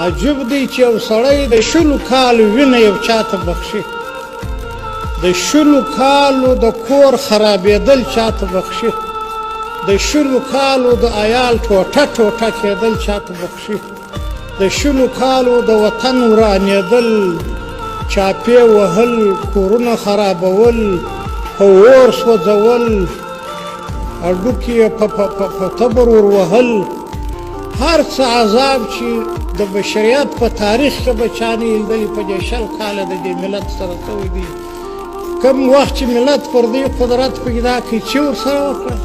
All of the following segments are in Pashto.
عجب دی چې یو سړی د 100 کالو وینه یو چاته بخښي، د 100 کالو د کور خرابېدل چاته بخښي، د 100 کالو د عیال ټوټه ټوټه کېدل چاته بخښي، د 100 کالو د وطن ورانېدل، چاپې وهل، کورونه خرابول، په اور سوځول، هډوکي یې په تبر ور وهل، هر څه عذاب چې د بشریت په تاریخ کې به چا نه لیدلي په دې 100 کاله د دې ملت سره شوي دي. کوم وخت چې ملت پر دې قدرت پیدا کړي چې ورسره وکړه،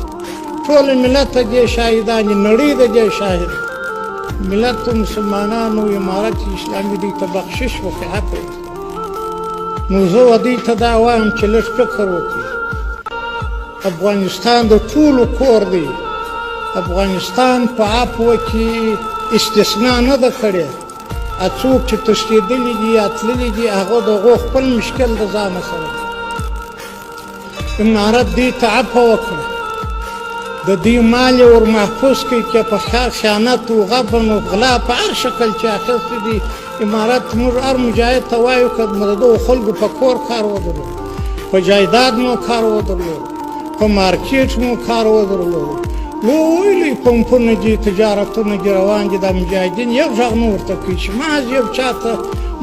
ټول ملت ته دې شاهدان دي، نړۍ د دې شاهد. ملت مسلمانانو امارت اسلامي دې ته بخشش وکړي، حق نو زه دې ته دا وایم چې لږ فکر وکړي. افغانستان د ټولو کور دی، افغانستان په عفو کې استثناء نه ده کړې. څوک چې تښتېدلي دي یا تللي دي هغه د هغو خپل مشکل د ځانه سره. امارت دې ته عفو وکړه، د دې مال یې ور محفوظ کړي چې په خیانت و غبن و غلا په هر شکل چې اخیستي دي. امارت موږ هر مجاهد ته وایو که د دغو خلکو په کور کار ودرلود، په جایداد مو کار ودرلود، په مارکیټ مو کار ودرلود، لوی پمپونه دي، تجارتونه دي روان دي، دا مجاهدین یو غږ نه ورته کوي چې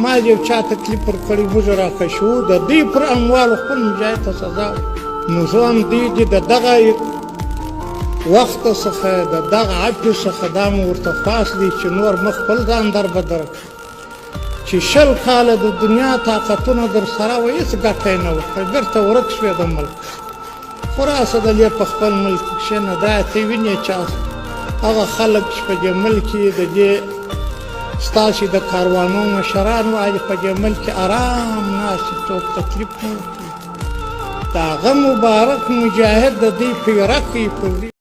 ما یو چا تکلیف ورکړی، موږ راکشو د دوی پر اموالو خپل مجاهد ته سزا. نو زه هم دې د دغه وخت څخه د دغه عفو څخه دا مو ورته خواست دی چې نور مه خپل ځان در بدر کړي چې 100 کاله د دنیا طاقتونه در سره وه، هېڅ ګټه یې نه وکړه، بېرته ورک شوې د ملک. خلاصه د دې په خپل ملک کښېنه، دا ته وینې چې هغه خلک چې په دې ملک کې د دې ستاسې د کاروانو مشران وایي په دې ملک کې ارام ناست، څوک تکلیف نه ورکوي. د هغه مبارک مجاهد د دې پیره کوي پر